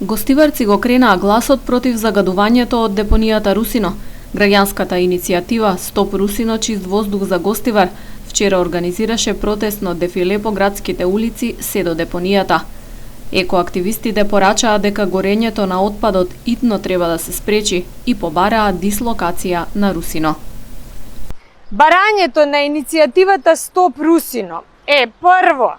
Гостиварци го кренаа гласот против загадувањето од депонијата Русино. Граѓанската иницијатива Стоп Русино чист воздух за Гостивар вчера организираше протестно дефиле по градските улици се до депонијата. Екоактивистите порачаа дека горењето на отпадот итно треба да се спречи и побараа дислокација на Русино. Барањето на иницијативата Стоп Русино е прво,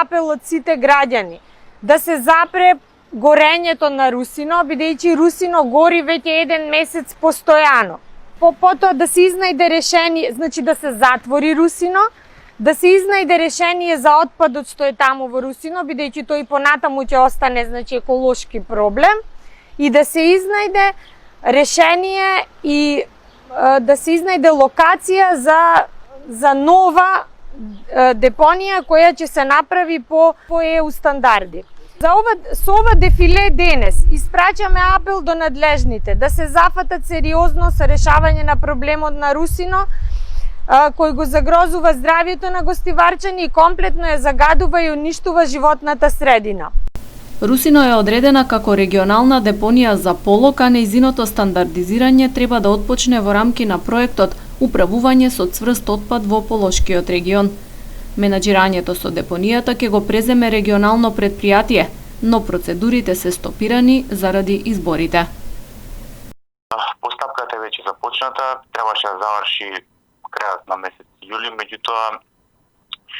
апел од сите граѓани да се запре горењето на Русино, бидејќи Русино гори веќе 1 месец постојано. Потоа да се изнајде решение, да се затвори Русино, да се изнајде решение за отпадот што е таму во Русино, бидејќи тој понатаму ќе остане еколошки проблем, и да се изнајде решение и да се изнајде локација за нова депонија која ќе се направи по ЕУ стандарди. Со ова дефиле денес испраќаме апел до надлежните да се зафатат сериозно со решавање на проблемот на Русино, кој го загрозува здравјето на гостиварчани и комплетно ја загадува и уништува животната средина. Русино е одредена како регионална депонија за полок, а нејзиното стандардизирање треба да отпочне во рамки на проектот Управување со цврст отпад во Полошкиот регион. Менаџирањето со депонијата ќе го преземе регионално предпријатие, но процедурите се стопирани заради изборите. Постапката е веќе започната, требаше да заврши крајот на месец јули, меѓутоа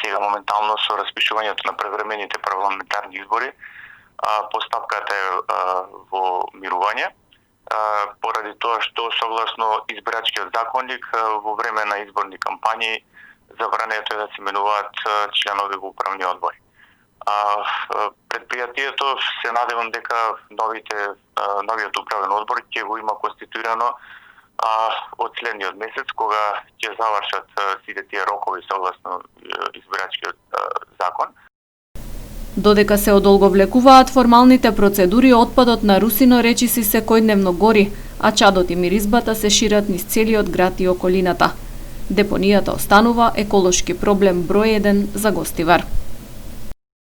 сега моментално со распишувањето на превремените парламентарни избори, постапката е во мирување, поради тоа што согласно избирачкиот законник во време на изборни кампањи забрането е да се менуваат членови во управни одбори. Предпријатието се надевам дека новиот управен одбор ќе го има конституирано од следниот месец, кога ќе завршат сите тие рокови согласно избирачкиот закон. Додека се одолговлекуваат формалните процедури, отпадот на Русино речиси секојдневно гори, а чадот и миризбата се шират низ целиот град и околината. Депонијата останува еколошки проблем број 1 за Гостивар.